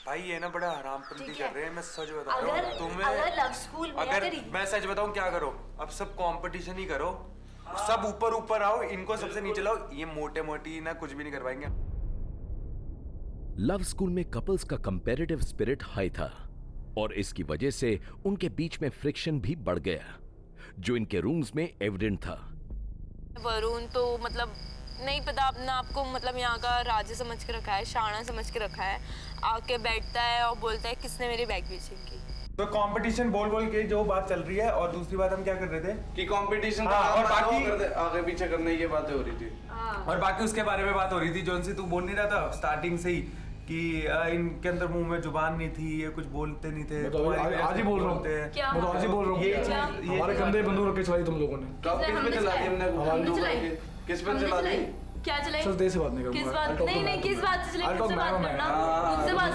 भाई ये ना बड़ा हरामपंती कर रहे हैं, मैं सच बता रहा हूँ तुम्हें। अगर लव स्कूल में अगर मैं सच बताऊँ क्या करो, अब सब कंपटीशन ही करो, सब ऊपर ऊपर आओ, इनको सबसे नीचे लाओ, ये मोटे मोटी ना कुछ भी नहीं कर पाएंगे। लव स्कूल में कपल्स का कंपैरेटिव स्पिरिट हाई था और इसकी वजह से उनके बीच में फ्रिक्शन भी बढ़ गया, जो इनके रूम्स में एविडेंट था। वरुण तो मतलब नहीं पता अपना आपको, मतलब यहाँ का राजा समझ के रखा है, शाना समझ के रखा है, आके बैठता है और बोलता है किसने मेरी बैग बेची की। तो कंपटीशन बोल बोल के जो बात चल रही है, और दूसरी बात हम क्या कर रहे थे कि कंपटीशन और बाकी आगे पीछे करने की बातें हो रही थी। और बाकी उसके बारे में बात हो रही थी, जोन से तू बोल नहीं रहा था स्टार्टिंग से ही कि इनके अंदर मुंह में जुबान नहीं थी, ये कुछ बोलते नहीं थे। तो आज ही बोल रहा हूँ, मैं तो आज ही बोल रहा हूँ, हमारे कंधे बंदूक रख के चलाई तुम लोगों ने। किस पे चला दी हमने? किस पे चला दी? क्या चलाई? चल तेरे से बात नहीं करूंगा। किस बात? नहीं किस बात से चलाई? मुझसे बात करना, मुझसे बात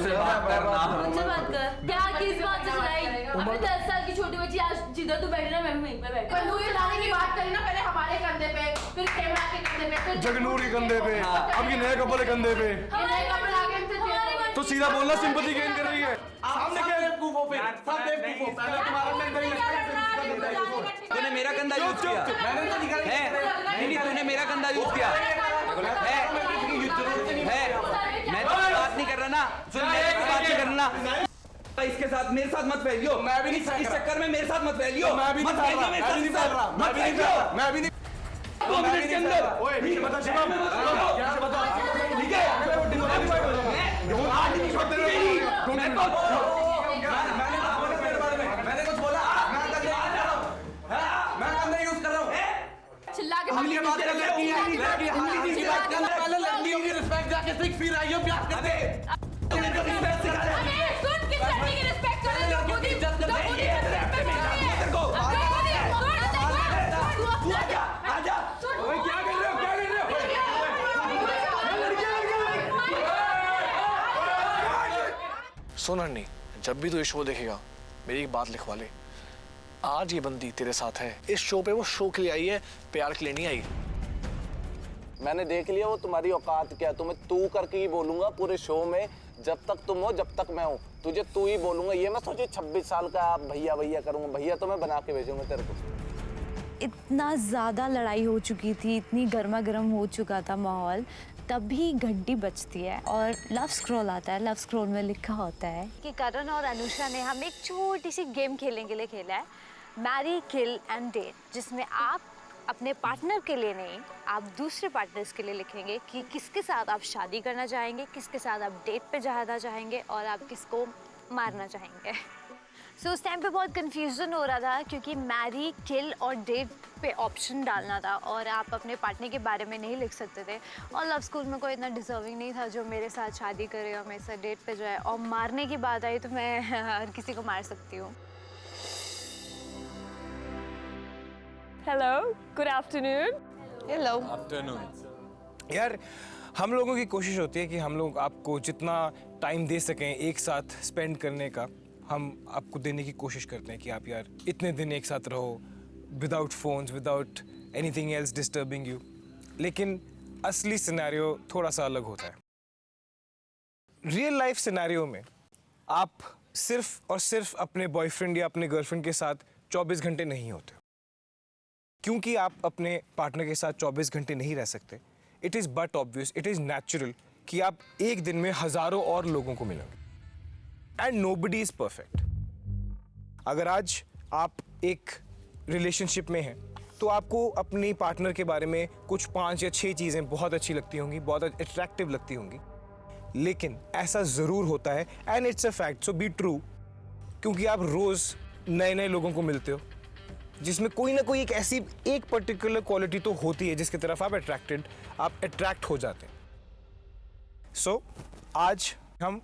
कर, मुझसे बात कर। क्या किस बात से चलाई? अबे 10 साल की छोटी बच्ची, आज जिधर तू बैठी ना मैं भी वहीं पे बैठी। बंदूक चलाने की बात करी ना, पहले हमारे कंधे पे, फिर कैमरा के कंधे पे, फिर जगनूर के कंधे पे, अब ये नए कपल के कंधे पे। ये नए कपड़े आगे हमसे तो सीधा बोलना सिंपैथी गेन कर रही है। सामने क्या बेवकूफो पे? सब बेवकूफो। पहले तुम्हारा कंधा ही तूने मेरा कंधा यूज किया मैंने तो निकाला है। नहीं तूने मेरा कंधा यूज किया है। मैं तो बात नहीं कर रहा ना, सुन मेरे को बात नहीं करना। इसके साथ मेरे साथ मत फैलियो। मैं भी नहीं इस चक्कर में मेरे साथ मत फैलियो। मैं भी नहीं फैल रहा, मैं भी नहीं फैल रहा, मैं भी नहीं फैल रहा, मैं भी नहीं। 2 मिनट के अंदर ओए पीछे बता शिवम, पीछे बता। ठीक है मैंने कुछ बोला? मैं कंधा यूज कर रहा हूँ। चिल्ला के हमने बात कर ली है पहले लड़कियों की रिस्पेक्ट जाके सीख, फिर आइयो प्यार करते। सुन, किस लड़की की रिस्पेक्ट कर रहे हो? खुद ही इज्जत कर रहे हैं। आजा ओए क्या कर रहे हो? क्या कर रहे हो? सुन हन्नी, जब भी तू ये शो देखेगा मेरी एक बात लिखवा ले, आज ये बंदी तेरे साथ है इस शो पे, वो शो के लिए आई है, प्यार के लिए नहीं आई। मैंने देख लिया वो तुम्हारी औकात क्या, तुम्हें तू करके ही बोलूंगा पूरे शो में, जब तक तुम हो जब तक मैं हूँ, तुझे तू ही बोलूंगा। ये मत सोचिए 26 साल का आप भैया भैया करूंगा, भैया तो मैं बना के भेजूंगा तेरे को। इतना ज़्यादा लड़ाई हो चुकी थी, इतनी गर्मा गर्म हो चुका था माहौल, तभी घंटी बजती है और लव स्क्रॉल आता है। लव स्क्रॉल में लिखा होता है कि करण और अनुषा ने हम एक छोटी सी गेम खेलने के लिए खेला है, मैरी किल एंड डेट, जिसमें आप अपने पार्टनर के लिए नहीं, आप दूसरे पार्टनर्स के लिए लिखेंगे कि किसके साथ आप शादी करना चाहेंगे, किसके साथ आप डेट पे जाना चाहेंगे और आप किसको मारना चाहेंगे। सो उस टाइम पे बहुत कन्फ्यूज़न हो रहा था क्योंकि मैरी किल और डेट पे ऑप्शन डालना था और आप अपने पार्टनर के बारे में नहीं लिख सकते थे, और लव स्कूल में कोई इतना डिजर्विंग नहीं था जो मेरे साथ शादी करे और मेरे साथ डेट पे जाए, और मारने की बात आई तो मैं हर किसी को मार सकती हूँ। Hello, good afternoon. Hello afternoon. यार हम लोगों की कोशिश होती है कि हम लोग आपको जितना टाइम दे सकें एक साथ स्पेंड करने का, हम आपको देने की कोशिश करते हैं कि आप यार इतने दिन एक साथ रहो, without phones, without anything else disturbing you. लेकिन असली सिनेरियो थोड़ा सा अलग होता है। रियल लाइफ सिनेरियो में आप सिर्फ और सिर्फ अपने बॉयफ्रेंड या अपने गर्लफ्रेंड के साथ 24 घंटे नहीं होते। क्योंकि आप अपने पार्टनर के साथ 24 घंटे नहीं रह सकते, it is but obvious, it is natural कि आप एक दिन में हज़ारों और लोगों को मिलोगे, एंड नोबडी इज़ परफेक्ट। अगर आज आप एक रिलेशनशिप में हैं तो आपको अपनी पार्टनर के बारे में कुछ 5 या 6 चीज़ें बहुत अच्छी लगती होंगी, बहुत अट्रैक्टिव लगती होंगी, लेकिन ऐसा ज़रूर होता है, and it's a fact, so be true, क्योंकि आप रोज़ नए नए लोगों को मिलते हो जिसमें कोई ना कोई एक ऐसी एक पर्टिकुलर क्वालिटी तो होती है जिसकी तरफ आप अट्रैक्ट हो जाते हैं। सो आज हम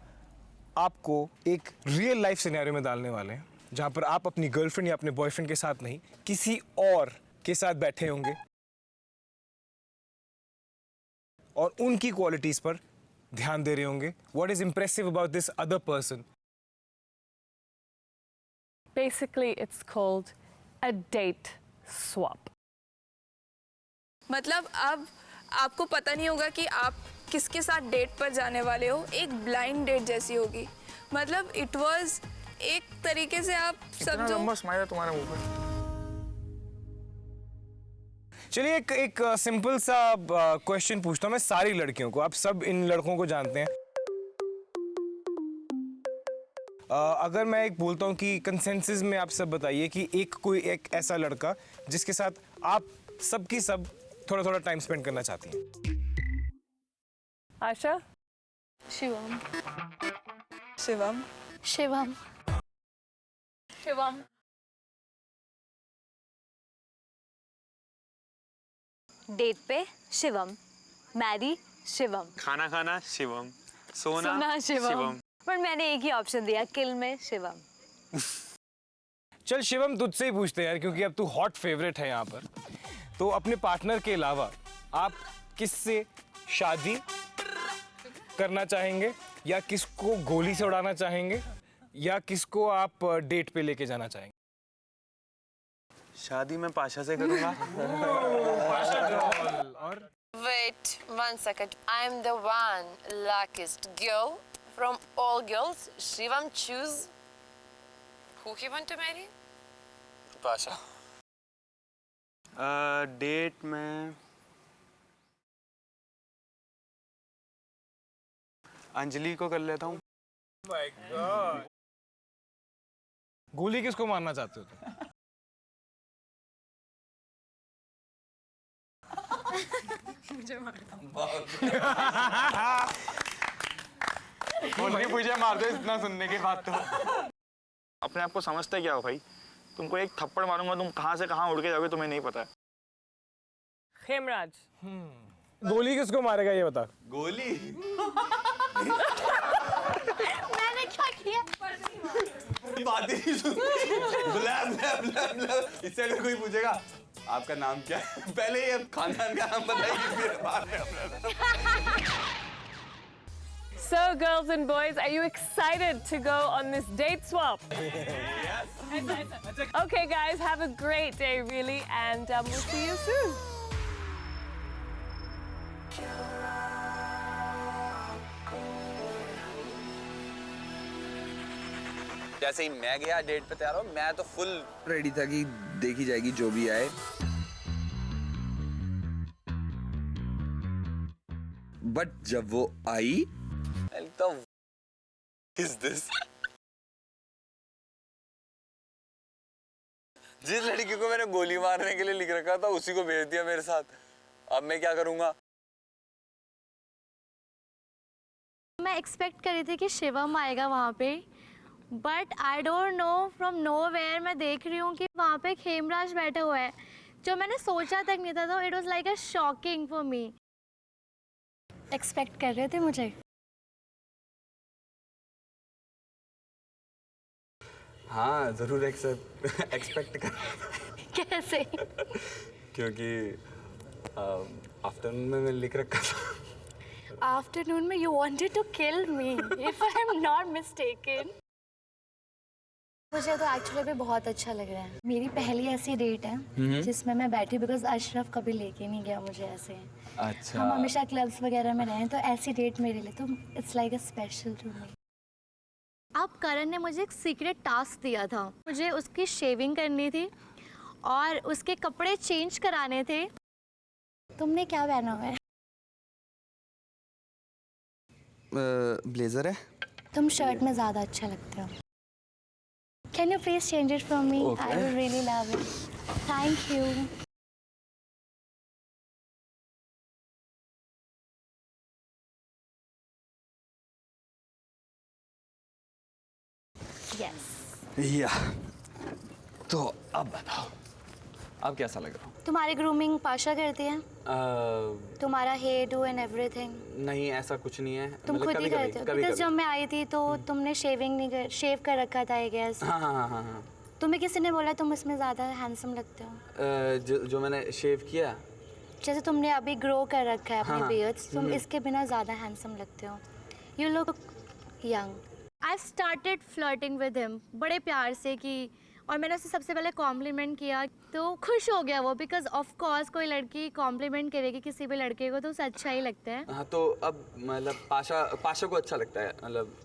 आपको एक रियल लाइफ सिनेरियो में डालने वाले हैं जहां पर आप अपनी गर्लफ्रेंड या अपने बॉयफ्रेंड के साथ नहीं, किसी और के साथ बैठे होंगे और उनकी क्वालिटीज पर ध्यान दे रहे होंगे। What is impressive about this other person? Basically, it's called a date swap. मतलब अब आपको पता नहीं होगा कि आप किसके साथ डेट पर जाने वाले हो, एक ब्लाइंड डेट जैसी होगी। मतलब इट वाज एक तरीके से आप समझो। लंबा स्माइल है तुम्हारे मुंह पे। चलिए एक सिंपल सा क्वेश्चन पूछता हूँ मैं सारी लड़कियों को, आप सब इन लड़कों को जानते हैं। अगर मैं एक बोलता हूँ कि कंसेंसस में आप सब बताइए कि कोई एक ऐसा लड़का जिसके साथ आप सबकी सब थोड़ा थोड़ा टाइम स्पेंड करना चाहती हैं। आशा। शिवम। शिवम। शिवम। शिवम। डेट पे शिवम, मैरी शिवम, खाना खाना शिवम, सोना सुना शिवम। पर मैंने एक ही ऑप्शन दिया, किल में शिवम। चल शिवम तुझसे ही पूछते हैं यार, क्योंकि अब तू हॉट फेवरेट है यहाँ पर। तो अपने पार्टनर के अलावा आप किससे शादी करना चाहेंगे, या किसको गोली से उड़ाना चाहेंगे, या किसको आप डेट पे लेके जाना चाहेंगे? शादी मैं पाशा से करूंगा। और Wait 1 second. I am the one luckiest girl from all girls. Shivam choose who he want to marry. Pasha. Date में अंजलि को कर लेता हूँ। माय गॉड, गोली किसको मारना चाहते हो तुम? मुझे मार मुझे मार दो इतना सुनने के बाद तो। अपने आप को समझते क्या हो भाई? तुमको एक थप्पड़ मारूंगा, तुम कहाँ से कहाँ उड़ के जाओगे तुम्हें नहीं पता है। खेमराज। गोली किसको मारेगा ये बता। गोली मैंने क्या किया? बात ही नहीं सुन। इससे अगर कोई पूछेगा आपका नाम क्या है, पहले ये खानदान का नाम बताइए, फिर बाद में। So girls and boys, are you excited to go on this date swap? Yes. Okay guys, have a great day really, and we'll see you soon. जैसे ही मैं गया डेट पे तैयार हो, मैं तो फुल रेडी था कि देखी जाएगी जो भी आए। बट जब वो आई तो इज दिस, जिस लड़की को मैंने गोली मारने के लिए लिख रखा था उसी को भेज दिया मेरे साथ। अब मैं क्या करूंगा? मैं एक्सपेक्ट कर रही थी कि शिवम आएगा वहाँ पे, but I don't know from nowhere मैं देख रही हूँ कि वहाँ पे खेमराज बैठा हुआ है, जो मैंने सोचा तक नहीं था। तो it was like a shocking for me. Expect कर रहे थे मुझे? हाँ जरूर एक्सपेक्ट कर। कैसे? क्योंकि आफ्टरनून में लिख रखा था। आफ्टरनून में you wanted to kill me if I am not mistaken. मुझे तो एक्चुअली भी बहुत अच्छा लग रहा है। मेरी पहली ऐसी डेट है जिसमें मैं बैठी, बिकॉज अशरफ कभी लेके नहीं गया मुझे ऐसे। अच्छा। हम हमेशा क्लब्स वगैरह में रहे, तो ऐसी डेट मेरे लिए तो it's like a special to me. अब करण ने मुझे एक सीक्रेट टास्क दिया था, मुझे उसकी शेविंग करनी थी और उसके कपड़े चेंज कराने थे। तुमने क्या पहना हुआ है? ब्लेजर है। तुम शर्ट में ज़्यादा अच्छा लगते हो। Can you please change it for me? Okay. I would really love it. Thank you. Yes. या तो अब बताओ, अब कैसा लग रहा हूँ? तुम्हारी ग्रूमिंग पाशा करती है? तुम्हारा हेयर डू एंड एवरीथिंग? नहीं ऐसा कुछ नहीं है। तुम खुद ही करते हो? बिकॉज जब मैं आई थी तो तुमने शेव कर रखा था आई गेस। हाँ हाँ हाँ हाँ। तुम्हें किसी ने बोला तुम इसमें ज़्यादा हैंडसम लगते हो? जो मैंने शेव किया, जैसे तुमने अभी ग्रो कर रखा है अपने बियर्ड्स, तुम इसके बिना ज़्यादा हैंडसम लगते हो। You look young. I started flirting with him बड़े प्यार से कि, और मैंने उसे सबसे पहले कॉम्प्लीमेंट किया तो खुश हो गया वो, बिकॉज ऑफ कोर्स कोई लड़की कॉम्प्लीमेंट करेगी किसी भी लड़के को तो उसे अच्छा ही लगता है। हाँ तो अब मतलब पाशा को अच्छा लगता है, मतलब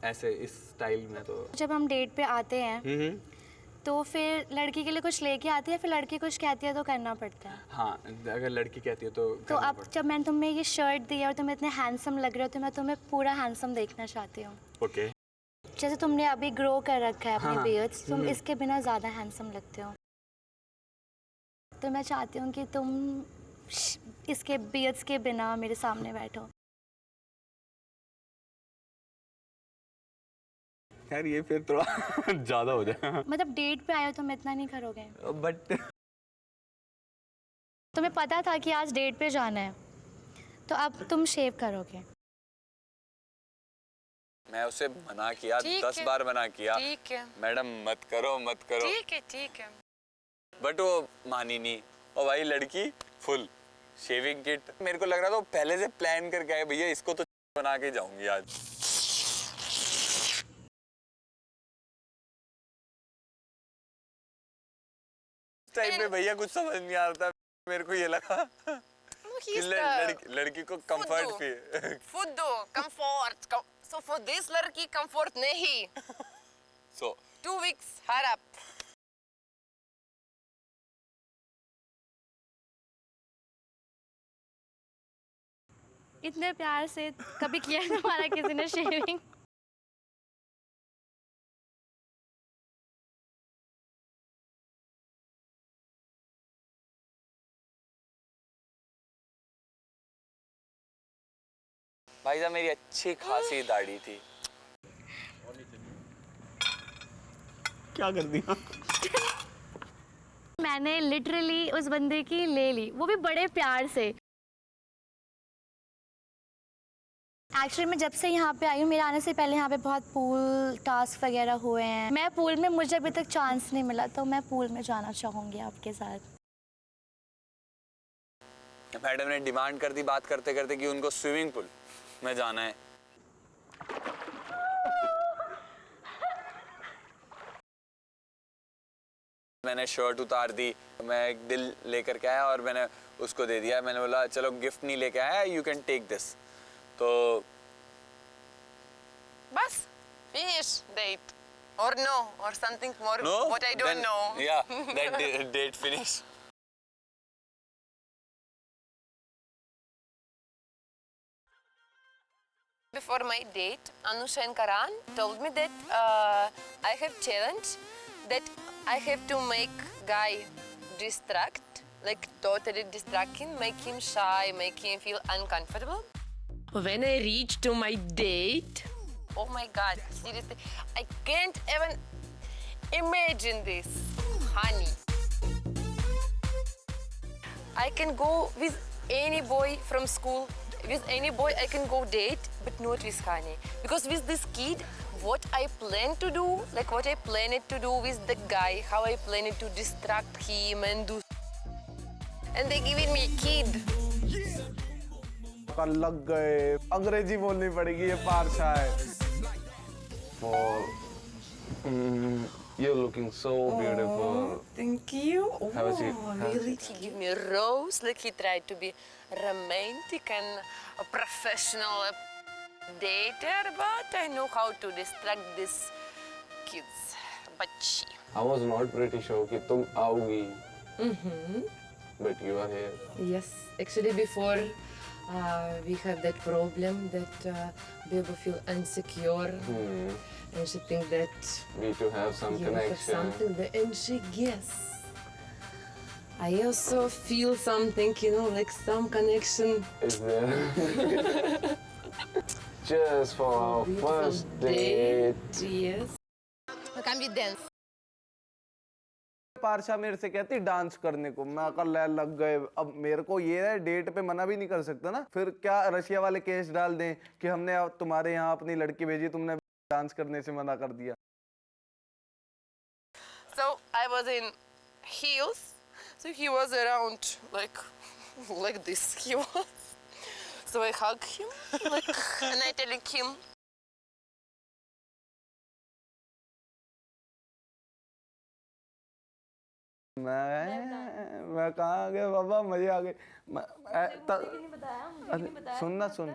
ऐसे इस स्टाइल में तो जब हम डेट पे आते हैं तो फिर लड़की के लिए कुछ लेके आती है, फिर लड़की कुछ कहती है तो करना पड़ता है। हाँ, अगर लड़की कहती है तो तो करना अब पड़ता जब मैंने तुम्हें ये शर्ट दी और तुम इतने हैंडसम लग रहे हो तो मैं तुम्हें पूरा हैंडसम देखना चाहती हूँ। है। ओके। जैसे तुमने अभी ग्रो कर रखा है अपने हाँ। बियर्ड्स, तुम इसके बिना ज़्यादा हैंडसम लगते हो। तो मैं चाहती हूँ कि तुम इसके बियर्ड्स के बिना मेरे सामने बैठो। यार ये फिर थोड़ा ज़्यादा हो जाए। मतलब डेट पे आए हो तुम इतना नहीं करोगे? बट तुम्हें पता था कि आज डेट पे जाना है तो अब तुम शेव करोगे। मैं उसे मना किया, ठीक 10 है। बार मना किया, ठीक है, मैडम मत करो मत करो, ठीक है। बट वो मानी नहीं। और भाई लड़की फुल शेविंग किट, मेरे को लग रहा था वो पहले से प्लान करके आए, भैया इसको तो बना के जाऊंगी आज। टाइम पे भैया कुछ समझ नहीं आ रहा था, मेरे को ये लगा कि लड़की को कंफर्ट फील फुद्दू कंफर्ट, so for this लड़की कंफर्ट नहीं। So 2 weeks हरप। इतने प्यार से कभी किया है तुम्हारा किसी ने शेविंग? भाई साहब मेरी अच्छी खासी दाढ़ी थी। क्या कर दिया? मैंने लिटरली उस बंदे की ले ली, वो भी बड़े प्यार से। एक्चुअली मैं जब से यहाँ पे आई हूँ, मेरे आने से पहले यहाँ पे बहुत पूल टास्क वगैरह हुए हैं। मैं पूल में, मुझे अभी तक चांस नहीं मिला, तो मैं पूल में जाना चाहूँगी आपके साथ। मैडम ने डिमांड कर दी बात करते करते कि उनको स्विमिंग पूल में जाना है। मैंने शर्ट उतार दी, मैं एक दिल लेकर के आया और मैंने उसको दे दिया। मैंने बोला चलो गिफ्ट नहीं लेके आया, यू कैन टेक दिस। तो बस finish date or no or something more no, what I don't then, know. Yeah, that date finish. Before my date, Anusha and Karan told me that I have challenge that I have to make guy distract, like totally distract him, make him shy, make him feel uncomfortable. When I reach to my date, oh my God, seriously, I can't even imagine this, honey. I can go with any boy from school. With any boy I can go date, but not with Hani. Because with this kid, what I plan to do, like what I planned to do with the guy, how I planned to distract him and do. And they giving me a kid. लग गए, अंग्रेजी बोलनी पड़ेगी, ये पारछा है। You're looking so beautiful. Thank you. Have a seat. Really? He gave me a rose, like he tried to be romantic and a professional dater, but I know how to distract these kids. But she. I was not pretty sure कि तुम आओगी. But you are here. Yes, actually before we have that problem that Bebo feel insecure and she think that We to have some you have connection. something that, and she guess. I also feel something, you know, like some connection. Is there? Just for our first date. Yes. Come with dance. पारछा मेरे से कहती dance करने को, मैं कल लग गए। अब मेरे को ये है डेट पे मना भी नहीं कर सकता ना, फिर क्या रशिया वाले केस डाल दें कि हमने तुम्हारे यहाँ अपनी लड़की भेजी, तुमने डांस करने से मना कर दिया। So I was in heels, so he was around like this. He was. So I hugged him, like, and I telling him. मैं कहाँ आ गया बाबा, मजे आ गए। सुनना सुन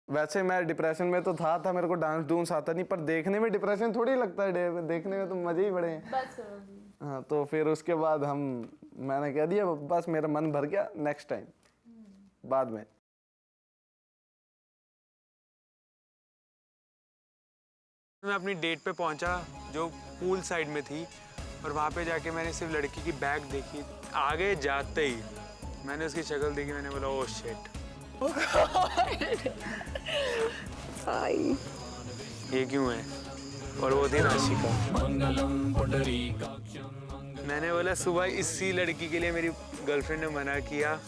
वैसे मैं डिप्रेशन में तो था मेरे को डांस डूंस आता नहीं, पर देखने में डिप्रेशन थोड़ी लगता है, देखने में तो मजे ही बड़े हैं। बस हाँ, तो फिर उसके बाद मैंने कह दिया बस मेरा मन भर गया, नेक्स्ट टाइम बाद में। मैं अपनी डेट पे पहुंचा जो पूल साइड में थी, और वहाँ पे जाके मैंने सिर्फ लड़की की बैग देखी। आगे जाते ही मैंने उसकी शक्ल देखी, मैंने बोला ओह शिट, ये क्यों है? और वो थी राशिका। मैंने बोला सुबह इसी लड़की के लिए मेरी गर्लफ्रेंड ने मना किया,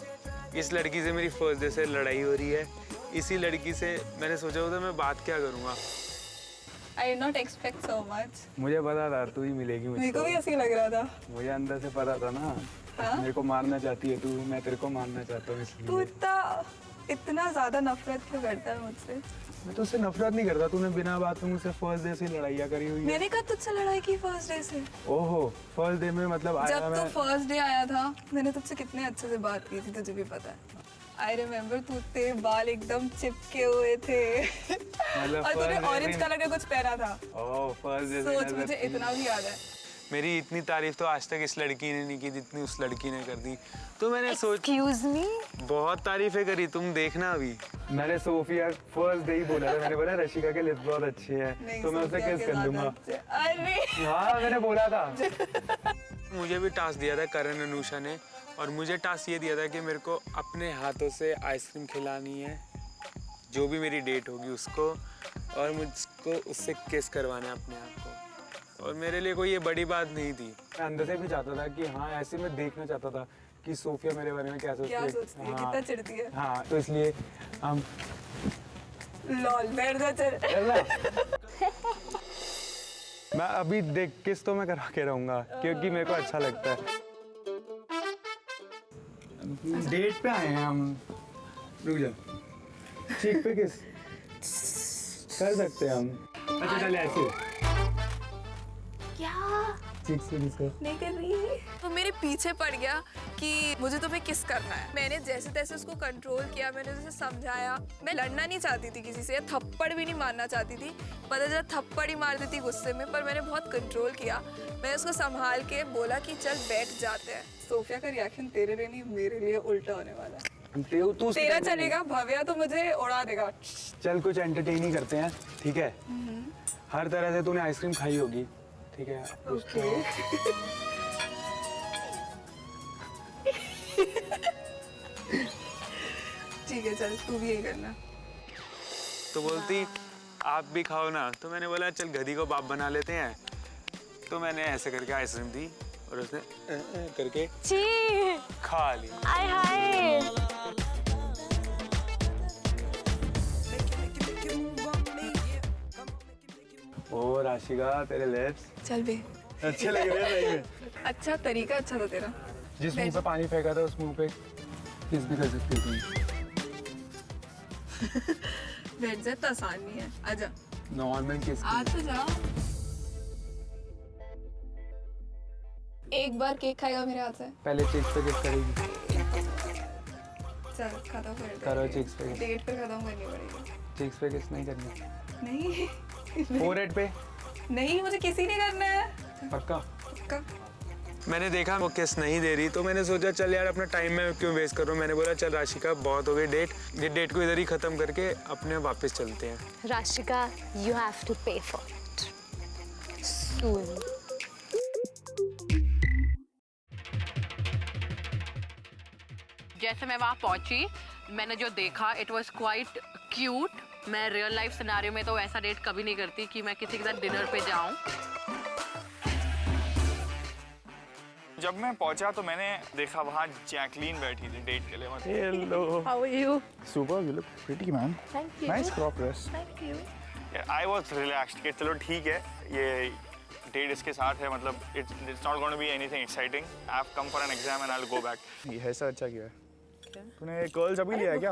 इस लड़की से मेरी फर्स्ट डे से लड़ाई हो रही है, इसी लड़की से मैंने सोचा होता मैं बात क्या करूँगा। I did not expect so much. मुझे पता था तू ही मिलेगी मुझको। मेरे को भी ऐसे लग रहा था। मुझे अंदर से पता था ना। मेरे को मारना चाहती है तू, मैं तेरे को मारना चाहता हूँ इसलिए। तू इतना ज्यादा नफरत क्यों करता है मुझसे? मैं तो उससे नफरत नहीं करता, तूने बिना बात में मुझसे फर्स्ट डे से लड़ाइयाँ करी हुई है। मैंने कहा तुझसे लड़ाई की फर्स्ट डे से? ओहो, फर्स्ट डे में मतलब आया जब तू फर्स्ट डे आया था मैंने तुझसे कितने अच्छे से बात की थी, तुझे भी पता है। I remember तेरे बाल एकदम चिपके हुए थे और तूने ऑरेंज कलर का कुछ पहना था। ओह, फर्स्ट डे सोच, मुझे इतना भी याद है। मेरी इतनी तारीफ तो आज तक इस लड़की ने नहीं की जितनी उस लड़की ने कर दी। तो मैंने Excuse me? बहुत तारीफें करी, तुम देखना अभी। मैंने सोफिया फर्स्ट डे ही बोला था, मैंने बोला रशिका के लिप्स बहुत अच्छे हैं तो मैं उसे किस कर दूंगा। अरे हाँ, मैंने बोला था। मुझे भी टास्क दिया था करण अनुषा ने, और मुझे टास्क ये दिया था कि मेरे को अपने हाथों से आइसक्रीम खिलानी है जो भी मेरी डेट होगी उसको, और मुझको उससे किस करवाना है अपने आप को। और मेरे लिए कोई ये बड़ी बात नहीं थी। मैं अंदर से भी चाहता था कि हाँ, ऐसे मैं देखना चाहता था कि सोफिया मेरे बारे में क्या सोचती है, कितना चिढ़ती है। हाँ, तो इसलिए हम लॉल बैठ जा चल। मैं अभी देख किस तो मैं करा के रहूंगा क्योंकि मेरे को अच्छा लगता है। डेट पे आए हैं हम, रुक जा, चीक पे किस कर सकते हैं हम। अच्छा चल ऐसे क्या चीक से किस कर नहीं कर रही है। तो मेरे पीछे पड़ गया कि मुझे तुम्हें किस करना है। मैंने जैसे तैसे उसको कंट्रोल किया, मैंने उसे समझाया। मैं लड़ना नहीं चाहती थी किसी से, थप्पड़ भी नहीं मारना चाहती थी। पता चला थप्पड़ ही मार देती गुस्से में, पर मैंने बहुत कंट्रोल किया। मैंने उसको संभाल के बोला कि चल बैठ जाते हैं। सोफिया का रिएक्शन तेरे लिए नहीं मेरे लिए उल्टा होने वाला है। तू तेरा चलेगा, भव्या तो मुझे उड़ा देगा। चल कुछ एंटरटेन ही करते हैं, ठीक है? हर तरह से तूने आइसक्रीम खाई होगी, ठीक है? ठीक है चल, तू भी यही करना। तो बोलती आप भी खाओ ना, तो मैंने बोला चल गधी को बाप बना लेते हैं। तो मैंने ऐसे करके आइसक्रीम दी और उसने करके खा ली। आय हाय। ओ राशिका, तेरे लिप्स चल बे, अच्छे लग रहे हैं सही में। अच्छा तरीका अच्छा था तेरा। जिस मुंह पे पानी फेंका था उस मुंह पे किस भी कर सकती थी। बैठ जा, तो आसान नहीं है। आजा। नॉर्मल किस आ तो जा। एक बार केक खाएगा मेरे हाथ से? पहले चिक्स पे किस करेगी? चल खत्म कर दे। करो चिक्स पे। डेट पे खत्म करनी पड़ेगी। चिक्स पे किस नहीं करनी? नहीं। फोरहेड पे? नहीं, मुझे किसी नहीं करना है। पक्का? पक्का। मैंने देखा वो किस नहीं दे रही, तो मैंने सोचा चल यार अपना टाइम मैं क्यों वेस्ट कर रहा हूँ। मैंने बोला चल राशिका बहुत हो गई डेट, ये डेट को इधर ही खत्म करके अपने वापस चलते हैं। Rashika, you have to pay for it soon. जैसे मैं वहाँ पहुँची, मैंने जो देखा इट वॉज क्वाइट क्यूट। मैं रियल लाइफ सिनेरियो में तो ऐसा डेट कभी नहीं करती कि मैं किसी के साथ डिनर पे जाऊँ। जब मैं पहुंचा तो मैंने देखा वहाँ जैकलीन बैठी थी डेट के लिए। Hello. How are you? Super, you look pretty, man. Thank you. Nice crop dress. Thank you. Yeah, I was relaxed कि चलो ठीक है, ये डेट इसके साथ है, मतलब it's not going to be anything exciting. I've come for an exam and I'll go back. ये ऐसा अच्छा किया है। तूने कर्ल्स अभी लिया है क्या?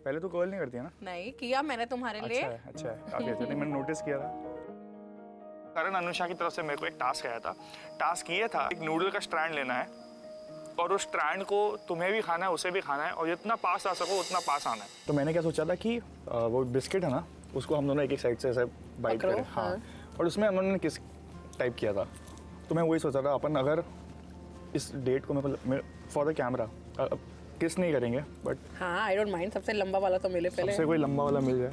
पहले तो कर्ल नहीं करती है ना? नहीं किया मैंने तुम्हारे लिए। अच्छा है, काफी अच्छा। मैंने नोटिस किया था। करण अनुषा की तरफ से मेरे को एक टास्क आया था। टास्क ये था, एक नूडल का स्ट्रैंड लेना है और उस स्ट्रैंड को तुम्हें भी खाना है, उसे भी खाना है, और जितना पास आ सको उतना पास आना है। तो मैंने क्या सोचा था कि वो बिस्किट है ना, उसको हम दोनों एक एक साइड से ऐसे बाइट करें। हाँ, और उसमें हम दोनों ने किस टाइप किया था, तो मैं वही सोचा था अपन अगर इस डेट को मैं फॉर द कैमरा किस नहीं करेंगे, बट हाँ आई डोंट माइंड, सबसे लंबा वाला तो मिले पहले, सबसे कोई लंबा वाला मिल जाए।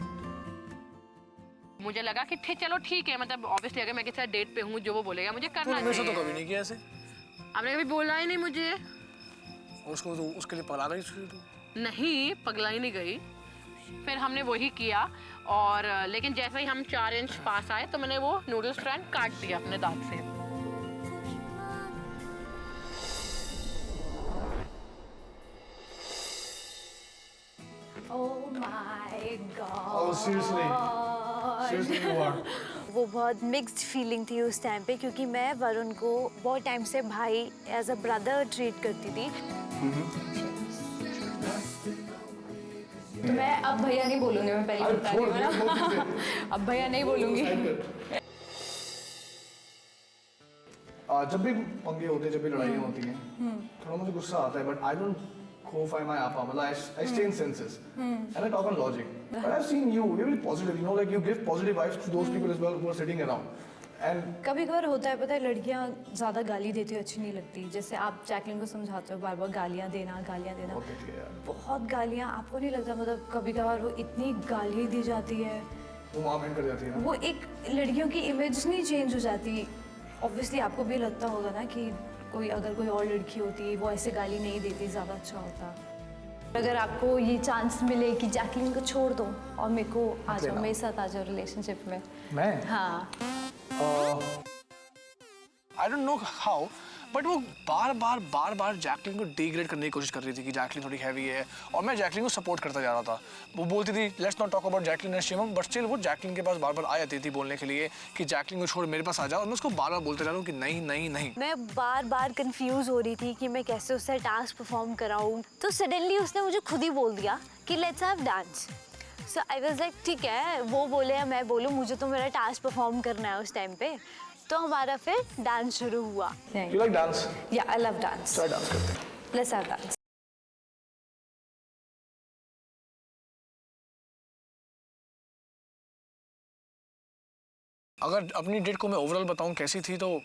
मुझे लगा कि चलो ठीक है, मतलब ऑब्वियसली अगर मैं किसी साथ डेट पे हूँ, जो वो बोलेगा मुझे करना चाहिए। तो कभी नहीं किया ऐसे, आपने कभी बोला ही नहीं मुझे। उसको तो उसके लिए पला रही थी। नहीं, पगला ही नहीं गई। फिर हमने वही किया, और लेकिन जैसे ही हम 4 इंच पास आए तो मैंने वो नूडल स्ट्रैंड काट दिया अपने दांत से। Oh my God. Oh seriously you are. वो बहुत मिक्स्ड फीलिंग थी उस टाइम पे, क्योंकि मैं वरुण को बहुत टाइम से भाई एज अ ब्रदर ट्रीट करती थी। तो मैं अब भैया नहीं बोलूंगी, मैं पहले बता रही हूँ ना। अब भैया नहीं बोलूंगी। जब भी पंगे होते हैं, जब भी लड़ाइयाँ होती हैं, थोड़ा मुझे गुस्सा आता है, but I don't go find my appa, मतलब I stay in senses and I talk on logic. But I've seen you're very positive, you know, like you give positive vibes to those people as well who are sitting around. And कभी कभार होता है, पता है, लड़कियाँ ज़्यादा गाली देती हो अच्छी नहीं लगती। जैसे आप जैकलिन को समझाते हो बार बार गालियाँ देना, बहुत गालियाँ, आपको नहीं लगता मतलब कभी कभार वो इतनी गाली दी जाती है, वो मारपीट कर जाती है ना, वो एक लड़कियों की इमेज नहीं चेंज हो जाती। ऑब्वियसली आपको भी लगता होगा ना कि अगर कोई और लड़की होती वो ऐसे गाली नहीं देती, ज़्यादा अच्छा होता। अगर आपको ये चांस मिले कि जैकलिन को छोड़ दो और मेरे को आ जाओ, मेरे साथ आ जाओ रिलेशनशिप में, मैं हाँ, I don't know how, but वो बार बार जैकलिन को डिग्रेड करने की कोशिश कर रही थी कि जैकलिन थोड़ी हैवी है, और मैं जैकलिन को सपोर्ट करता जा रहा था। वो बोलती थी let's not talk about Jacqueline and Shivam, but still वो जैकलिन के पास बार बार आ जाती थी बोलने के लिए कि जैकलिन को छोड़ मेरे पास आ जाओ, और मैं उसको बार बार बोलते जा रहा हूँ कि नहीं नहीं नहीं। मैं बार बार कंफ्यूज हो रही थी कि मैं कैसे उससे टास्क परफॉर्म कराऊँ। तो सडनली उसने मुझे खुद ही बोल दिया कि let's have dance. So I was like ठीक है, वो बोले या मैं बोलूँ, मुझे तो मेरा टास्क परफॉर्म करना है उस टाइम पे। तो हमारा फिर डांस शुरू हुआ। You like dance? Yeah, I love dance. चल डांस करते हैं। Let's have dance. अगर अपनी डेट को मैं ओवरऑल बताऊं कैसी थी, तो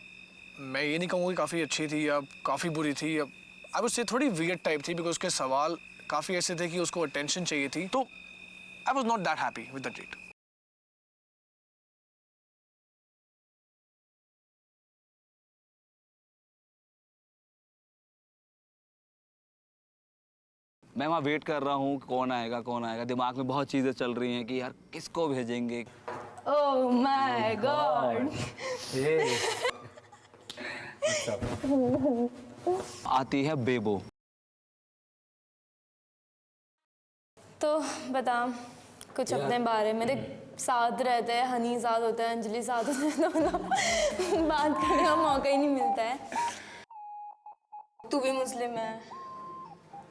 मैं ये नहीं कहूँगा कि काफ़ी अच्छी थी या काफ़ी बुरी थी, या आई वुड से थोड़ी वियर्ड टाइप थी, बिकॉज उसके सवाल काफ़ी ऐसे थे कि उसको अटेंशन चाहिए थी, तो I was not that happy with the date. मैं वहाँ वेट कर रहा हूँ कौन आएगा, दिमाग में बहुत चीज़ें चल रही हैं कि यार किसको भेजेंगे। Oh my God. आती है बेबो। तो बता कुछ अपने बारे में। देख, साथ रहते हैं, हनी साथ होता है, अंजलि साथ होता है, दोनों बात करने का मौका ही नहीं मिलता है। तू भी मुस्लिम है,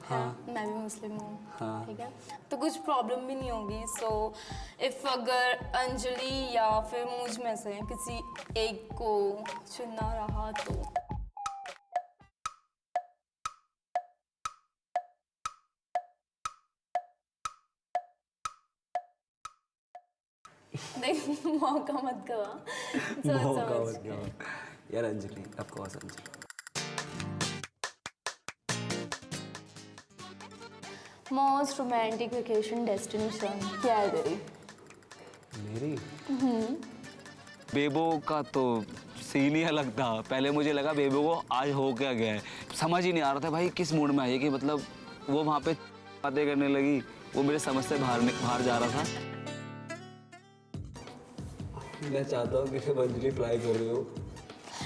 हाँ, मैं भी मुस्लिम हूँ, हाँ, ठीक है, तो कुछ प्रॉब्लम भी नहीं होगी। सो इफ अगर अंजलि या फिर मुझ में से किसी एक को चुनना रहा तो देख, मौका मत गवा, यार अंजलि, आपको Anjali most romantic vacation destination क्या है तेरी? मेरी बेबो का तो सीन ही अलग था। पहले मुझे लगा बेबो को आज हो क्या गया है, समझ ही नहीं आ रहा था भाई किस मूड में आई है, कि मतलब वो वहाँ पे बातें करने लगी, वो मेरे समझ से बाहर जा रहा था। मैं चाहता हूँ कि अंजलि ट्राई कर रही हो,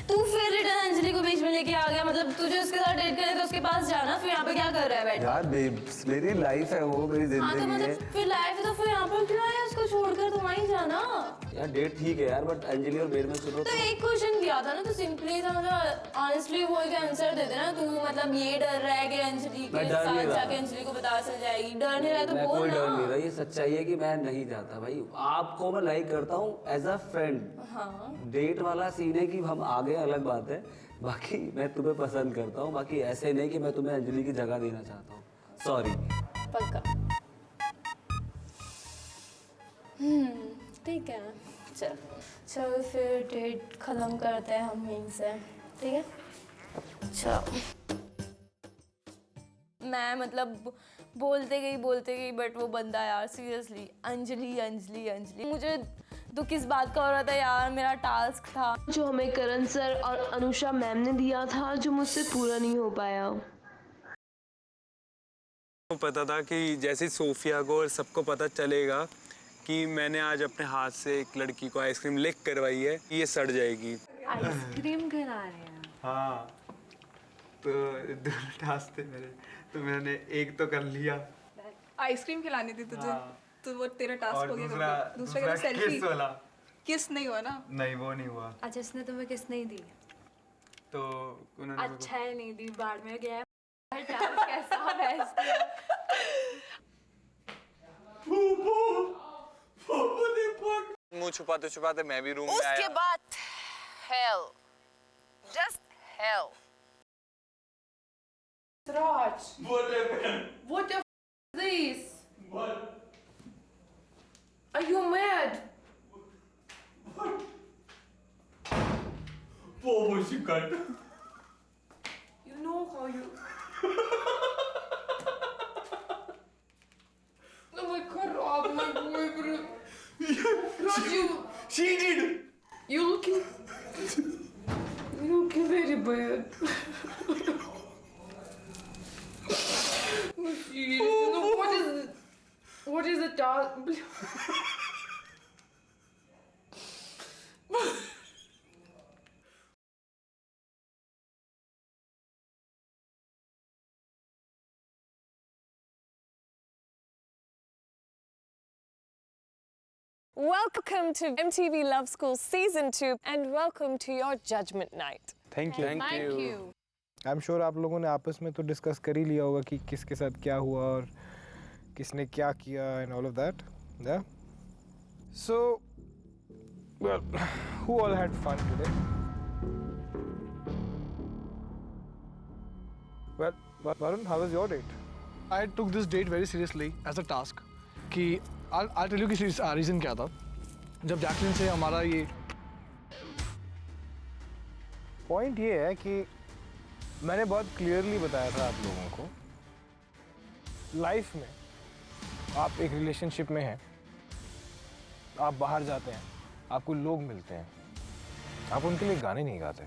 तू फिर रिटर्न अंजलि को बीच में लेके आ गया। मतलब तुझे उसके साथ डेट करने तो उसके पास जाना, फिर यहाँ पे क्या कर रहा है बैठ? यार बेब्स, मेरी लाइफ है वो, मेरी जिंदगी तो मतलब है। फिर लाइफ है तो फिर यहाँ पर क्यों आया? उसको छोड़कर तो वहीं जाना। यार डेट ठीक है यार, बट अंजलि और मेरे में सुनो तो एक क्वेश्चन दिया था ना, तो सिंपली था, मतलब ऑनेस्टली बोल के आंसर दे देना। तू मतलब ये डर रहा है कि अंजलि के साथ जाके अंजलि को पता चल जाएगी, डर नहीं रहा तो बोल ना। कोई डर नहीं रहा, ये सच्चाई है कि मैं नहीं चाहता भाई। आपको मैं लाइक करता हूँ एज अ फ्रेंड। हाँ, डेट वाला सीन है कि हम आगे अलग बात है, बाकी मैं तुम्हें पसंद करता हूँ, बाकी ऐसे नहीं कि मैं तुम्हें अंजलि की जगह देना चाहता हूँ, सॉरी। पक्का। ठीक है, चल फिर डेट खत्म करते हैं हम यहीं से, ठीक है? चल। मैं मतलब बोलते गई बट वो बंदा यार सीरियसली अंजलि अंजलि अंजलि, मुझे तो किस बात का हो रहा था यार, मेरा टास्क था जो हमें करण सर और अनुषा मैम ने दिया था, जो मुझसे पूरा नहीं हो पाया। पता था कि जैसे सोफिया को और सबको पता चलेगा कि मैंने आज अपने हाथ से एक लड़की को आइसक्रीम लिक करवाई है, ये सड़ जाएगी। आइसक्रीम करा रहे हैं? हाँ, तो 2 टास्क थे मेरे, तो मैंने एक तो कर लिया। आइसक्रीम खिलानी थी तुझे। हाँ। तो वो तेरा टास्क हो गया। दूसरा सेल्फी किस वाला? किस नहीं हुआ ना? नहीं, वो नहीं हुआ। अच्छा, इसने तुम्हें किस नहीं दी? तो उन्होंने अच्छा है नहीं दी, बाढ़ में गया कैसा है? मुंह छुपाते छुपाते मैं भी रूम में आया। उसके बाद hell, just hell. Raj, what the f is this? What? Are you mad? What? You know how you... Oh my god, my boyfriend. Raj, She did. You looking very bad. No, seriously, no, what is the task? Welcome to MTV Love School Season 2 and welcome to your judgment night. Thank you. Thank you. I'm sure आप लोगों ने आपस में तो discuss कर ही लिया होगा कि किसके साथ क्या हुआ और किसने क्या किया and all of that. Yeah? So, well, who all had fun today? Well, Varun, how was your date? I took this date very seriously as a task. कि I'll tell you कि रीज़न क्या था। जब Jacqueline से हमारा ये point ये है कि मैंने बहुत क्लियरली बताया था आप लोगों को, लाइफ में आप एक रिलेशनशिप में हैं, आप बाहर जाते हैं, आपको लोग मिलते हैं, आप उनके लिए गाने नहीं गाते।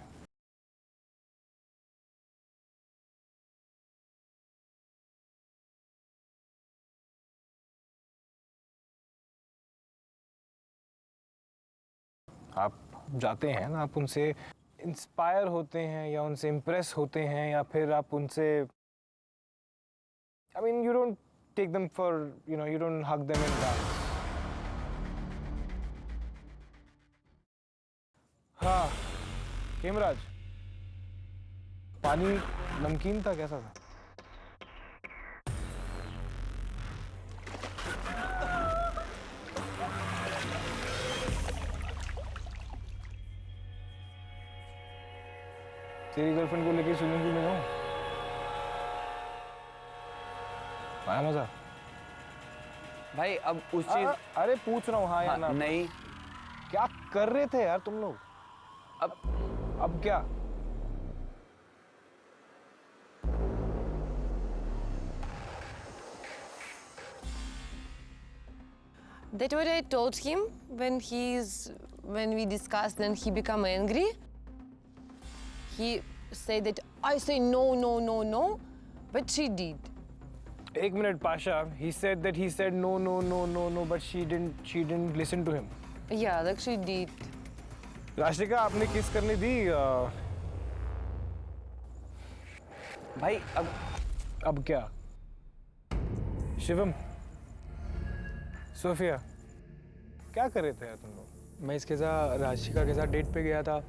आप जाते हैं ना, आप उनसे इंस्पायर होते हैं या उनसे इम्प्रेस होते हैं या फिर आप उनसे I mean you don't take them for, you know, you don't hug them and dance. हाँ, हेमराज, पानी नमकीन था, कैसा था? तेरी गर्लफ्रेंड को लेके स्विमिंग पूल में जाऊं? आया मजा? भाई अब उस चीज, अरे पूछ रहा हूँ हाँ या ना? नहीं। क्या कर रहे थे यार तुम लोग? अब क्या? That's what I told him when we discussed and he became angry. He said that I say no, but she did. एक minute Pasha, he said that he said no, but she didn't listen to him. Yeah, like she did. Rashika, आपने किस करनी थी? भाई अब क्या? Shivam, Sophia, क्या कर रहे थे यार तुम लोग? मैं इसके साथ राशिका के साथ डेट पे गया था।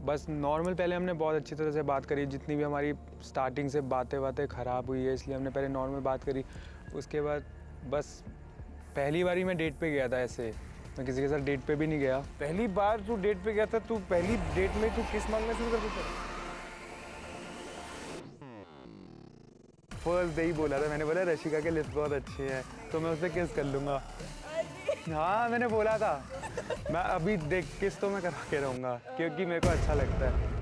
बस नॉर्मल पहले हमने बहुत अच्छी तरह से बात करी, जितनी भी हमारी स्टार्टिंग से बातें ख़राब हुई है इसलिए हमने पहले नॉर्मल बात करी। उसके बाद बस पहली बारी मैं डेट पे गया था ऐसे, मैं किसी के साथ डेट पे भी नहीं गया। पहली बार तू डेट पे गया था, तू पहली डेट में तू किस मांगना शुरू कर देता? फर्स्ट डे ही बोला था, मैंने बोला रशिका के लिप्स बहुत अच्छे हैं तो मैं उससे किस कर लूँगा। हाँ मैंने बोला था, मैं अभी देख किस तो मैं करा के रहूँगा क्योंकि मेरे को अच्छा लगता है।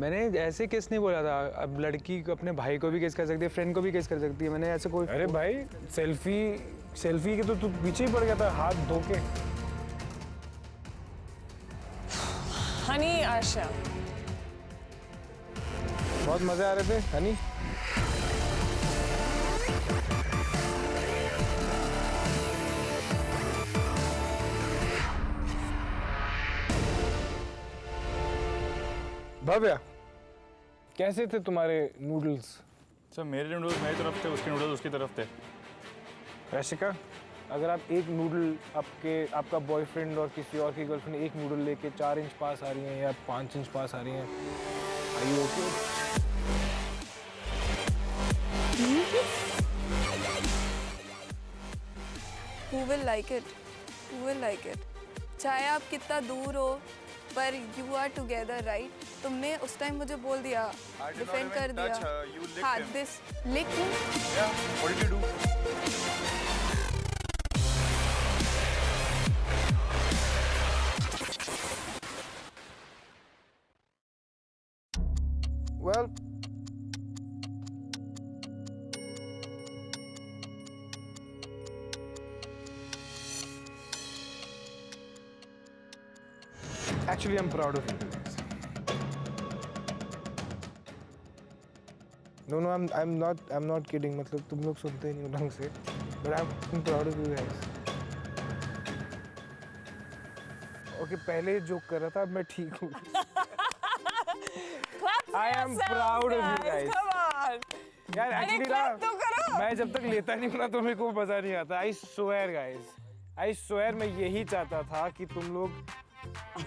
मैंने ऐसे किस नहीं बोला था। अब लड़की अपने भाई को भी किस कर सकती है, फ्रेंड को भी किस कर सकती है, मैंने ऐसे कोई। अरे भाई सेल्फी के तो तू पीछे ही पड़ गया था हाथ धो के। हनी आशा, बहुत मजे आ रहे थे हनी। भव्या, कैसे थे तुम्हारे नूडल्स? सर मेरे नूडल्स मेरी तरफ थे, उसके नूडल्स उसकी तरफ थे। रशिका, अगर आप एक नूडल आपका बॉयफ्रेंड और किसी और की गर्लफ्रेंड एक नूडल लेके 4 इंच पास आ रही हैं या 5 इंच पास आ रही हैं, are you okay? Who will like it? Who will like it? चाहे आप कितना दूर हो पर you are together, right? तुमने उस टाइम मुझे बोल दिया, डिफेंड कर दिया। हाँ, this lick him? Yeah, what did you do? Well, actually I'm proud of you guys. No, I'm not kidding. मतलब तुम लोग सुनते नहीं हो ढंग से, but I'm proud of you guys. Okay, पहले जोक कर रहा था, अब मैं ठीक हूँ। I am proud of you guys. Come on. यार एक्चुअली ना मैं जब तक लेता नहीं हूँ ना तो मेरे को मजा नहीं आता। I swear guys, I swear मैं यही चाहता था कि तुम लोग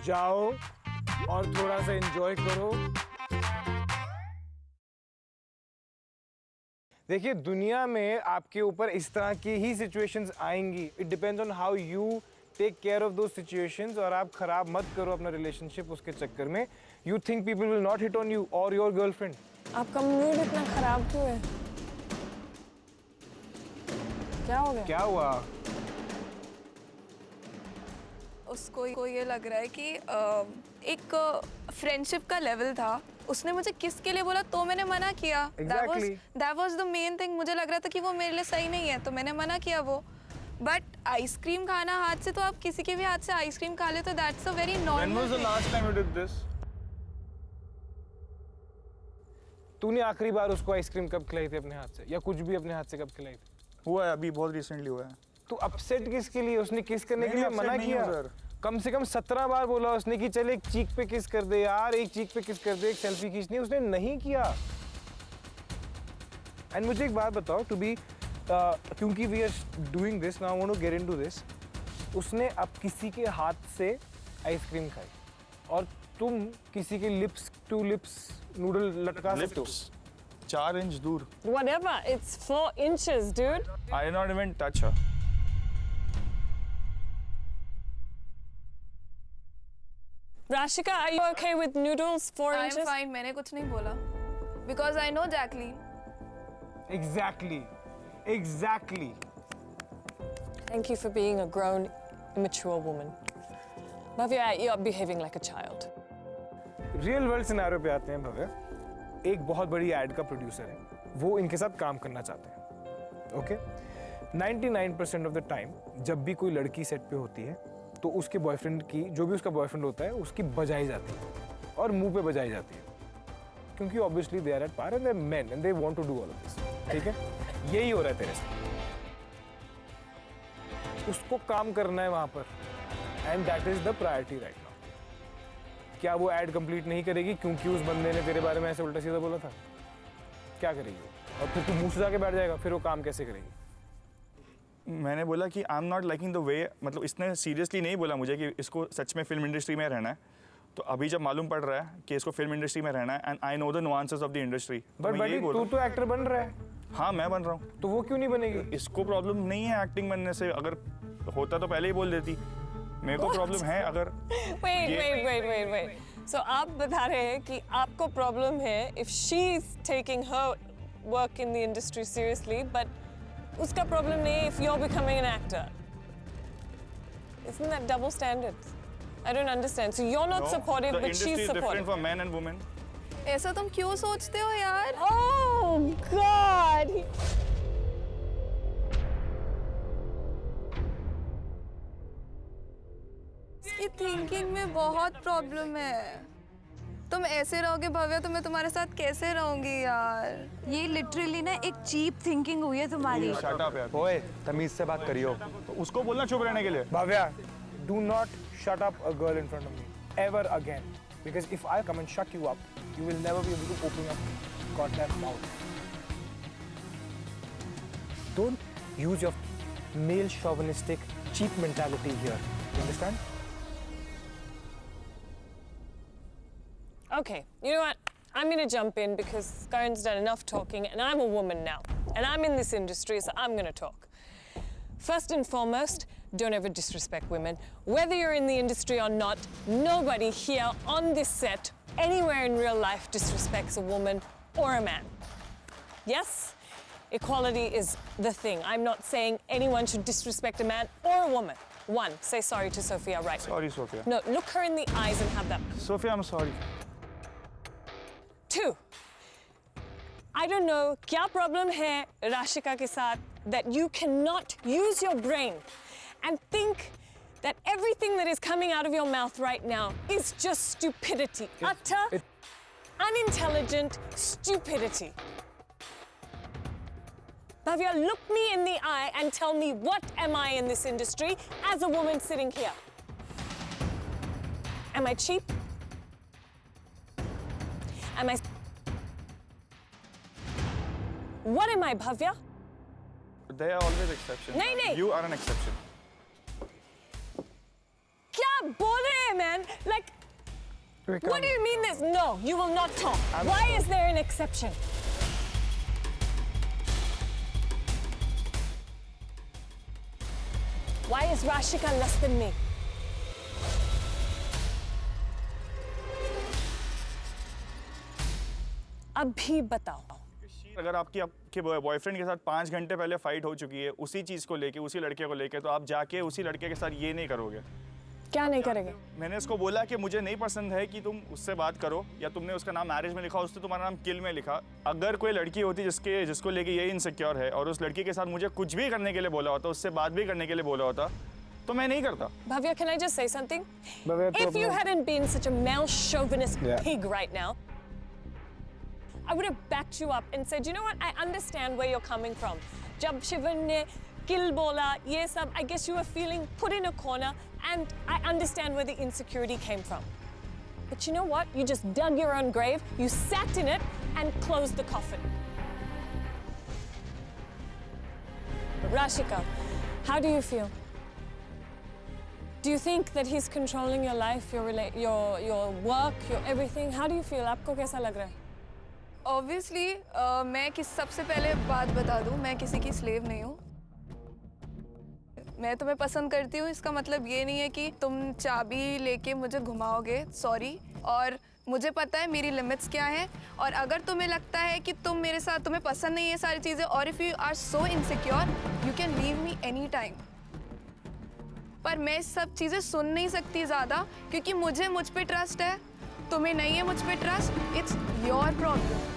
जाओ और थोड़ा सा एंजॉय करो। देखिए दुनिया में आपके ऊपर इस तरह की ही सिचुएशंस आएंगी। It depends on how you take care of those situations, और आप खराब मत करो अपना रिलेशनशिप उसके चक्कर में। You think people will not hit on you और योर गर्लफ्रेंड। आपका मूड इतना खराब क्यों है? क्या हो गया? क्या हुआ? उसको ये लग रहा है कि एक फ्रेंडशिप का लेवल था। उसने मुझे किस के लिए बोला तो मैंने मना किया। That was the main thing। मुझे लग रहा था कि वो मेरे लिए सही नहीं है तो मैंने मना किया वो। बट आइसक्रीम खाना हाथ से, तो आप किसी के भी हाथ से आइसक्रीम खा ले तो that's a very normal. When was the last time you did this? तूने आखिरी बार उसको आइसक्रीम कब खिलाई थी अपने हाथ से, या कुछ भी अपने हाथ से कब खिलाई थी? हुआ है अभी, बहुत रिसेंटली हुआ है। तू अपसेट किसके लिए? उसने किस करने के लिए मना किया? कम से कम 17 बार बोला उसने कि चल एक चीक पे किस कर दे यार, एक चीक पे किस कर दे, एक सेल्फी खींचनी, उसने नहीं किया। एंड मुझे एक बात बताओ, टू बी क्योंकि we are doing this now, I want to get into this. उसने अब किसी के हाथ से आइसक्रीम खाई और तुम किसी के लिप्स टू लिप्स नूडल लटका सकते हो 4 इंच दूर। Whatever, it's 4 inches, dude. I did not even touch her. Rashika, are you okay with noodles 4 inches? I'm fine, मैंने कुछ नहीं बोला because I know Jacqueline. Exactly. Thank you for being a grown, immature woman. Bhavya, you're behaving like a child. Real world scenario पे आते हैं भव्य। एक बहुत बड़ी एड का प्रोड्यूसर है, वो इनके साथ काम करना चाहते हैं। ओके 99% ऑफ द टाइम जब भी कोई लड़की सेट पे होती है तो उसके बॉयफ्रेंड की, जो भी उसका बॉयफ्रेंड होता है, उसकी बजाई जाती है और मुंह पे बजाई जाती है, क्योंकि obviously they are at par and they are men and they want to do all of this. ठीक है, यही हो रहा है तेरे साथ। उसको काम करना है वहां पर and that is the priority right now. क्या वो एड कंप्लीट नहीं करेगी क्योंकि उस बंदे ने तेरे बारे में ऐसे उल्टा सीधा बोला था? क्या करेगी? और फिर तू मुंह से जाके बैठ जाएगा, फिर वो काम कैसे करेगी? मैंने बोला कि आई am not liking the way, मतलब इसने सीरियसली नहीं बोला मुझे कि इसको सच में फिल्म इंडस्ट्री में रहना है। तो अभी जब मालूम पड़ रहा है कि इसको फिल्म इंडस्ट्री में रहना है and I know the nuances of the industry, but बड़ी तू तो एक्टर बन रहा है। हाँ मैं बन रहा हूँ, तो वो क्यों नहीं बनेगी? इसको प्रॉब्लम नहीं है एक्टिंग बनने से। अगर होता तो पहले ही बोल देती। मेरे को प्रॉब्लम है अगर Wait. So आप बता रहे हैं कि आपको प्रॉब्लम है if she's taking her work in the industry seriously, but उसका प्रॉब्लम नहीं है if you're becoming an actor. Isn't that double standards? I don't understand. So you're not supportive, but she's The industry is different supportive. for men and women. ऐसा तुम क्यों सोचते हो यार? Oh God! इसकी थिंकिंग में बहुत प्रॉब्लम है। तुम ऐसे रहोगे भव्या तो मैं तुम्हारे साथ कैसे रहूंगी यार? ये लिटरली ना एक चीप थिंकिंग हुई है तुम्हारी। Shut up यार। ओए तमीज से बात करियो। तो उसको बोलना चुप रहने के लिए। Bhavya, do not shut up a girl in front of me ever again. Because if I come and shut you up, you will never be able to open your goddamn mouth. Don't use your male chauvinistic cheap mentality here. You understand? Okay, you know what? I'm gonna jump in because Karan's done enough talking and I'm a woman now. And I'm in this industry, so I'm gonna talk. First and foremost, don't ever disrespect women. Whether you're in the industry or not, nobody here on this set, anywhere in real life, disrespects a woman or a man. Yes? Equality is the thing. I'm not saying anyone should disrespect a man or a woman. One, say sorry to Sophia right now. Sorry, Sophia. No, look her in the eyes and have that. Sophia, I'm sorry. Two, I don't know क्या problem है राशिका के साथ that you cannot use your brain and think that everything that is coming out of your mouth right now is just stupidity. Utter, unintelligent stupidity. Bhavya, look me in the eye and tell me what am I in this industry as a woman sitting here? Am I cheap? Am I... What am I, Bhavya? There are always exceptions. नहीं. You are an exception. क्या बोल रहे हैं, man? Like, what do you mean this? No, you will not talk. Why is there an exception? Why is Rashika less than me? अभी बताओ। अगर आपके boyfriend के साथ 5 घंटे पहले फाइट हो चुकी है उसी चीज को लेके, उसी लड़के को लेके, तो आप जाके उसी लड़के के साथ ये नहीं करोगे। क्या नहीं करेंगे? मैंने उसको बोला कि मुझे नहीं पसंद है कि तुम उससे बात करो, या तुमने उसका नाम मैरिज में लिखा, उसने तुम्हारा नाम किल में लिखा। अगर कोई लड़की होती जिसको लेके ये इनसिक्योर है और उस लड़की के साथ मुझे कुछ भी करने के लिए बोला होता, उससे बात भी करने के लिए बोला होता, तो मैं नहीं करता। Bhavya, can I just say something? Bhavya, If you hadn't been such a male chauvinist pig right now, I would have backed you up and said, you know what, I understand where you're coming from. Jab Shivan ne kill bola, ye sab, I guess you were feeling put in a corner, and I understand where the insecurity came from. But you know what? You just dug your own grave, you sat in it, and closed the coffin. Rashika, how do you feel? Do you think that he's controlling your life, your work, your everything? How do you feel? आपको कैसा लग रहा है? Obviously, मैं सबसे पहले बात बता दूं, मैं किसी की स्लेव नहीं हूँ। मैं तुम्हें पसंद करती हूँ, इसका मतलब ये नहीं है कि तुम चाबी लेके मुझे घुमाओगे, सॉरी। और मुझे पता है मेरी लिमिट्स क्या हैं, और अगर तुम्हें लगता है कि तुम्हें पसंद नहीं है सारी चीज़ें, और if you are so insecure, you can leave me any time. पर मैं सब चीज़ें सुन नहीं सकती ज़्यादा, क्योंकि मुझ पे ट्रस्ट है, तुम्हें नहीं है मुझ पे trust, it's your problem.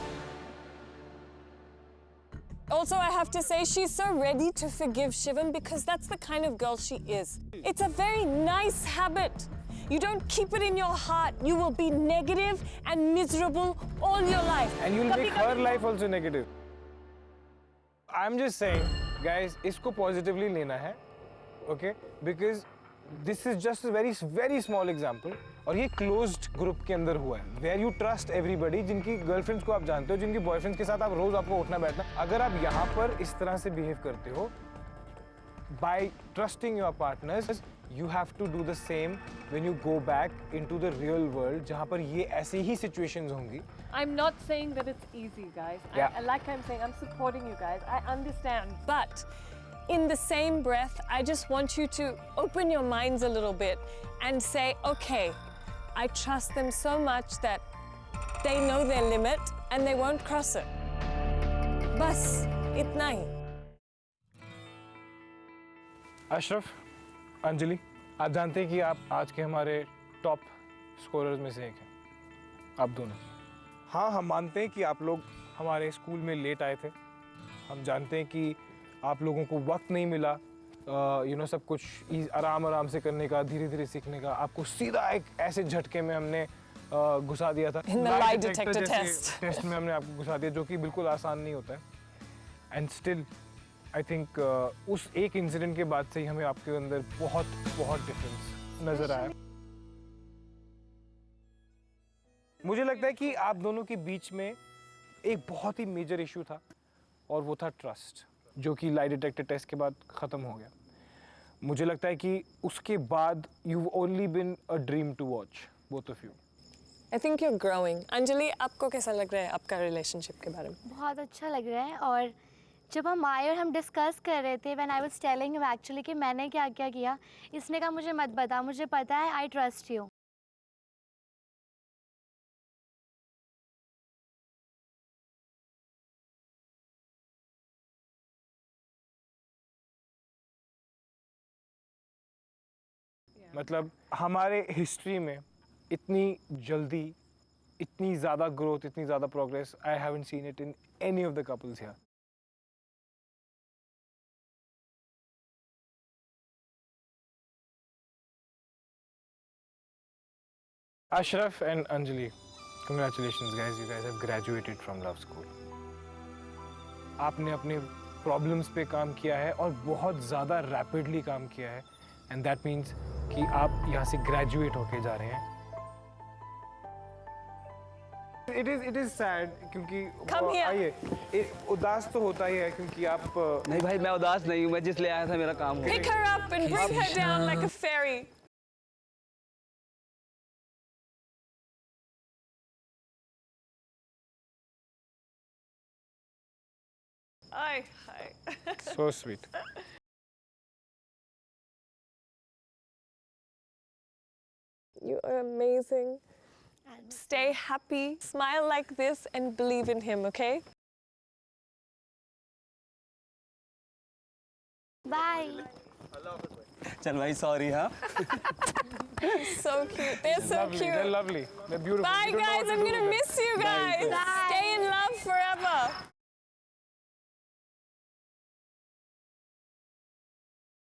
Also, I have to say, she's so ready to forgive Shivam because that's the kind of girl she is. It's a very nice habit. You don't keep it in your heart. You will be negative and miserable all your life. And you'll make her life also negative. I'm just saying, guys, इसको positively लेना है, okay? Because this is just a very, very small example. और ये closed group के अंदर हुआ है, where you trust everybody, जिनकी girlfriends को आप जानते हो, जिनकी boyfriends के साथ आप रोज आपको उठना बैठना, अगर आप यहाँ पर इस तरह से behave करते हो, by trusting your partners, you have to do the same when you go back into the real world, जहाँ पर ये ऐसी ही situations होंगी. I'm not saying that it's easy, guys. Yeah. Like I'm saying, I'm supporting you guys. I understand. But in the same breath, I just want you to open your minds a little bit and say, okay, I trust them so much that they know their limit and they won't cross it. बस इतना ही. अशरफ, अंजलि, आप जानते हैं कि आप आज के हमारे टॉप स्कोरर्स में से एक हैं, आप दोनों. हाँ, हम मानते हैं कि आप लोग हमारे स्कूल में लेट आए थे. हम जानते हैं कि आप लोगों को वक्त नहीं मिला सब कुछ आराम से करने का, धीरे धीरे सीखने का. आपको सीधा एक ऐसे झटके में हमने घुसा दिया था. lie detector test. टेस्ट में हमने आपको घुसा दिया, जो कि बिल्कुल आसान नहीं होता है. एंड स्टिल आई थिंक उस एक इंसिडेंट के बाद से ही हमें आपके अंदर बहुत डिफरेंस नजर आया. मुझे लगता है कि आप दोनों के बीच में एक बहुत ही मेजर इशू था, और वो था ट्रस्ट, जो कि लाई डिटेक्टर टेस्ट के बाद ख़त्म हो गया. मुझे लगता है कि उसके बाद you only been a dream to watch, both of you. I think you're growing. Anjali, आपको कैसा लग रहा है आपका रिलेशनशिप के बारे में? बहुत अच्छा लग रहा है. और जब हम आए और हम डिस्कस कर रहे थे, when I was telling him actually कि मैंने क्या क्या किया, इसने कहा मुझे मत बता, मुझे पता है, आई ट्रस्ट यू. मतलब हमारे हिस्ट्री में इतनी जल्दी, इतनी ज़्यादा ग्रोथ, इतनी ज़्यादा progress I haven't seen it in any of the couples here. Ashraf and Anjali, congratulations guys, you guys have graduated from love school. आपने अपने प्रॉब्लम्स पे काम किया है और बहुत ज़्यादा रैपिडली काम किया है, एंड दैट मीन्स कि आप यहाँ से ग्रेजुएट होके जा रहे हैं. It is sad क्योंकि आइए, उदास तो होता ही है क्योंकि आप. नहीं भाई, मैं उदास नहीं हूँ, मैं जिसलिए आया था मेरा काम हो. Pick her up and bring her down like a fairy. Hi. So sweet. You are amazing. Stay happy, smile like this, and believe in him, okay? Bye. चल भाई, sorry, हाँ. So cute. They're so lovely, cute. They're lovely. They're beautiful. Bye, guys. I'm gonna miss you guys. Bye. Stay in love forever.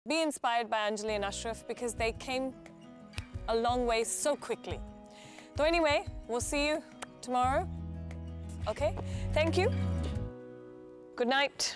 Be inspired by Anjali and Ashraf because they came a long way so quickly. So anyway, we'll see you tomorrow. Okay? Thank you. Good night.